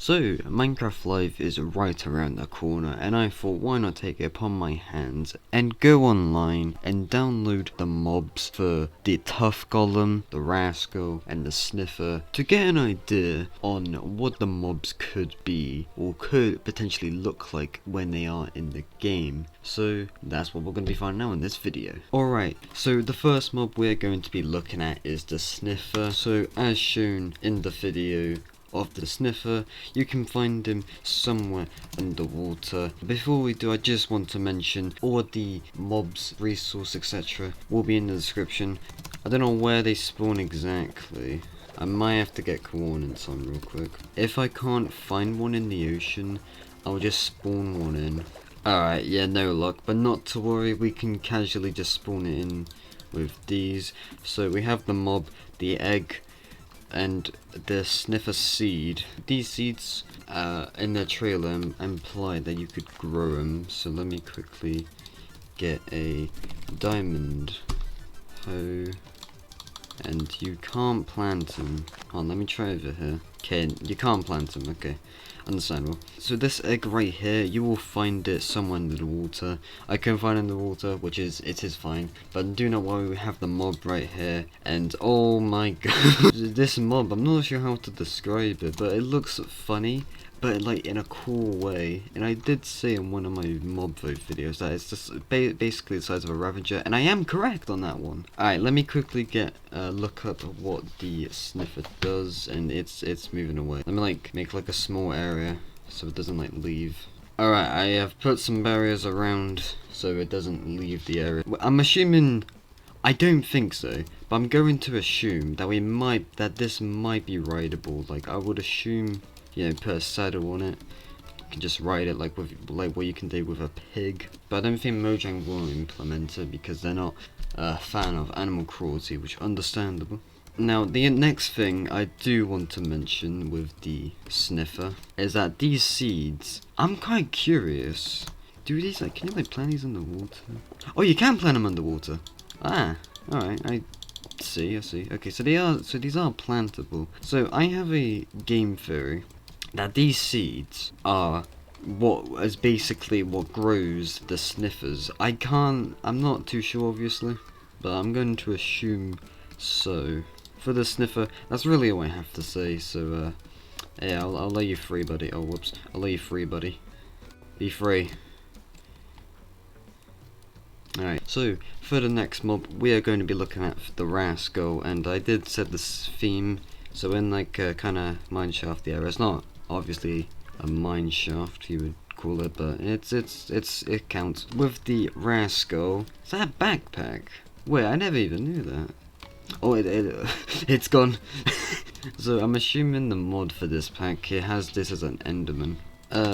So, Minecraft Live is right around the corner, and I thought why not take it upon my hands and go online and download the mobs for the Tuff Golem, the Rascal, and the Sniffer to get an idea on what the mobs could be or could potentially look like when they are in the game. So that's what we're going to be finding out in this video. Alright, so the first mob we're going to be looking at is the Sniffer. So as shown in the video of the Sniffer, you can find him somewhere underwater. Before we do, I just want to mention all the mobs, resource, etc. will be in the description. I don't know where they spawn exactly. I might have to get coordinates on real quick. If I can't find one in the ocean, I'll just spawn one in. Alright, yeah, no luck, but not to worry, we can casually just spawn it in with these. So we have the mob, the egg, and the Sniffer seed. These seeds in their trailer imply that you could grow them, so let me quickly get a diamond hoe. And you can't plant them. Hold on, let me try over here. Okay, you can't plant them, okay. Understandable. So this egg right here, you will find it somewhere under the water. I couldn't find it in the water, which is, it is fine. But do not worry, we have the mob right here. And oh my god. This mob, I'm not sure how to describe it, but it looks funny. But like in a cool way, and I did say in one of my mob vote videos that it's just basically the size of a Ravager, and I am correct on that one. Alright, let me quickly get look up what the Sniffer does, and it's moving away. Let me like make like a small area so it doesn't like leave. Alright, I have put some barriers around so it doesn't leave the area. I'm assuming, I don't think so, but I'm going to assume that this might be rideable. Like I would assume, you know, put a saddle on it. You can just ride it like what you can do with a pig. But I don't think Mojang will implement it because they're not a fan of animal cruelty, which is understandable. Now, the next thing I do want to mention with the Sniffer is that these seeds, I'm quite curious. Do these, like, can you like plant these underwater? Oh, you can plant them underwater. Ah, alright, I see. Okay, so these are plantable. So I have a game theory that these seeds are what is basically what grows the Sniffers. I'm not too sure obviously, but I'm going to assume so. For the Sniffer, that's really all I have to say, so yeah, I'll let you free, buddy. Oh, whoops. I'll let you free, buddy. Be free. Alright, so for the next mob, we are going to be looking at the Rascal, and I did set this theme, so in like a kind of mineshaft area. It's not obviously a mineshaft, you would call it, but it counts. With the Rascal, is that a backpack? Wait, I never even knew that. Oh, it's gone. So I'm assuming the mod for this pack, it has this as an Enderman.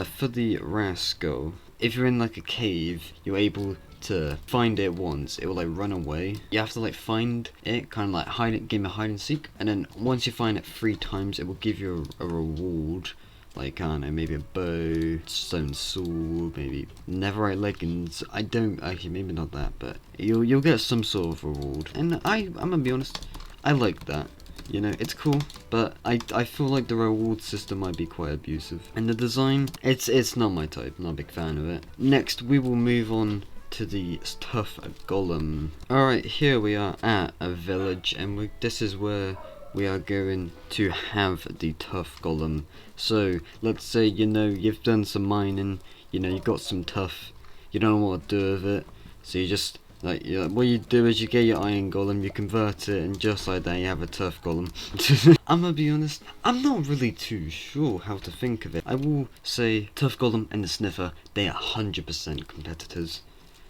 For the Rascal, if you're in like a cave, you're able to find it once, it will like run away. You have to like find it, kind of like hide it, game of hide and seek, and then once you find it 3 times, it will give you a reward. Like, I don't know, maybe a bow, stone sword, maybe netherite leggings. I don't, actually, maybe not that, but you'll get some sort of reward. And I'm gonna be honest, I like that. You know, it's cool, but I feel like the reward system might be quite abusive. And the design, it's not my type, I'm not a big fan of it. Next, we will move on to the Tuff Golem. Alright, here we are at a village, and this is where we are going to have the Tuff Golem. So let's say, you know, you've done some mining, you know, you got some tuff, you don't know what to do with it, so you just like, what you do is you get your iron golem, you convert it, and just like that you have a Tuff Golem. I'm gonna be honest, I'm not really too sure how to think of it. I will say Tuff Golem and the Sniffer, they are 100% competitors.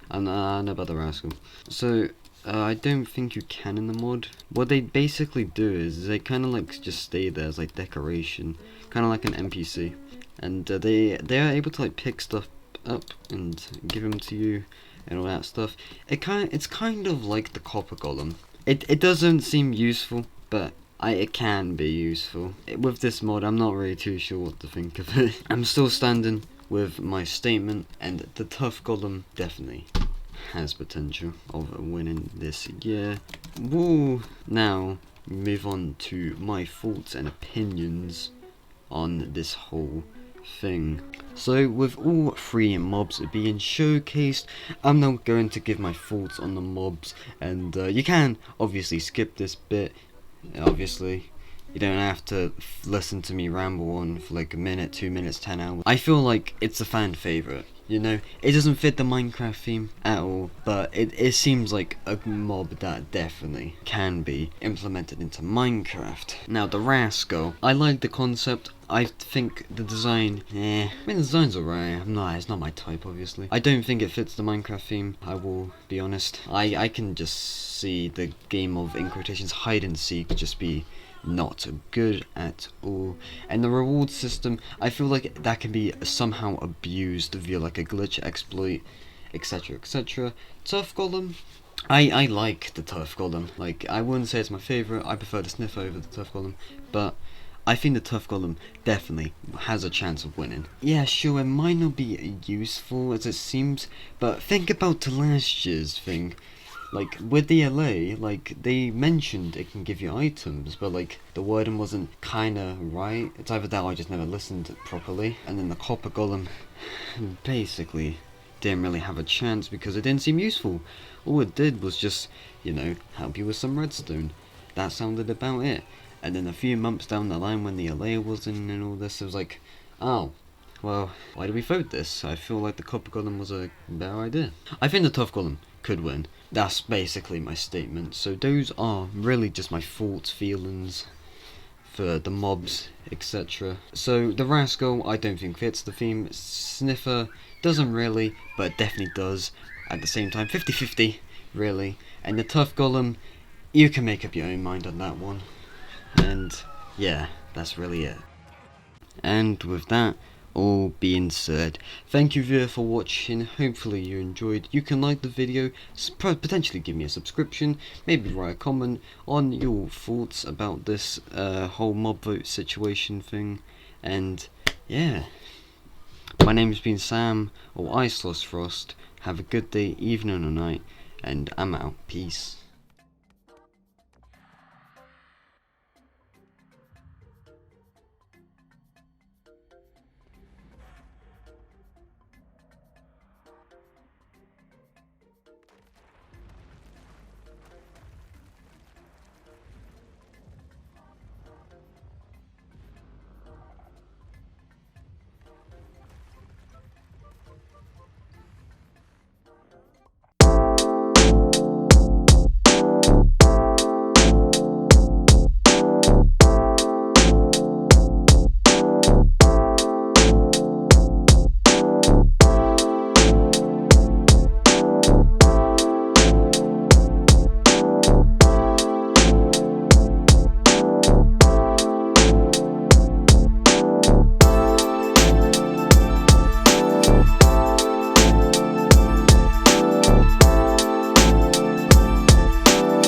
And I know about the Rascal. So I don't think you can in the mod. What they basically do is they kind of like just stay there as like decoration, kind of like an NPC, and they are able to like pick stuff up and give them to you and all that stuff. It's kind of like the Copper Golem. It doesn't seem useful, but it can be useful. With this mod, I'm not really too sure what to think of it. I'm still standing with my statement, and the Tuff Golem definitely has potential of winning this year. Woo! Now, move on to my thoughts and opinions on this whole thing. So with all 3 mobs being showcased, I'm now going to give my thoughts on the mobs, and you can obviously skip this bit. Obviously, you don't have to listen to me ramble on for like a minute, 2 minutes, 10 hours. I feel like it's a fan favorite. You know, it doesn't fit the Minecraft theme at all, but it seems like a mob that definitely can be implemented into Minecraft. Now, the Rascal, I like the concept. I think the design, I mean, the design's alright. It's not my type, obviously. I don't think it fits the Minecraft theme, I will be honest. I can just see the game of, in quotations, hide and seek just be not good at all. And the reward system, I feel like that can be somehow abused via like a glitch exploit, etc, etc. Tuff Golem, I like the Tuff Golem. Like, I wouldn't say it's my favourite. I prefer the Sniffer over the Tuff Golem, but I think the Tuff Golem definitely has a chance of winning. Yeah, sure, it might not be useful as it seems, but think about the last year's thing. Like, with the LA, like, they mentioned it can give you items, but, like, the wording wasn't kinda right. It's either that or I just never listened properly. And then the Copper Golem basically didn't really have a chance because it didn't seem useful. All it did was just, you know, help you with some redstone. That sounded about it. And then a few months down the line when the LA was in and all this, it was like, oh, well, why did we vote this? I feel like the Copper Golem was a better idea. I think the Tuff Golem could win. That's basically my statement. So those are really just my thoughts, feelings for the mobs, etc. So the Rascal, I don't think fits the theme. Sniffer doesn't really, but definitely does. At the same time, 50-50, really. And the Tuff Golem, you can make up your own mind on that one. And yeah, that's really it. And with that all being said, thank you viewer for watching. Hopefully you enjoyed. You can like the video, potentially give me a subscription, maybe write a comment on your thoughts about this whole mob vote situation thing. And yeah, my name's been Sam, or Ice Lost Frost. Have a good day, evening or night, and I'm out. Peace.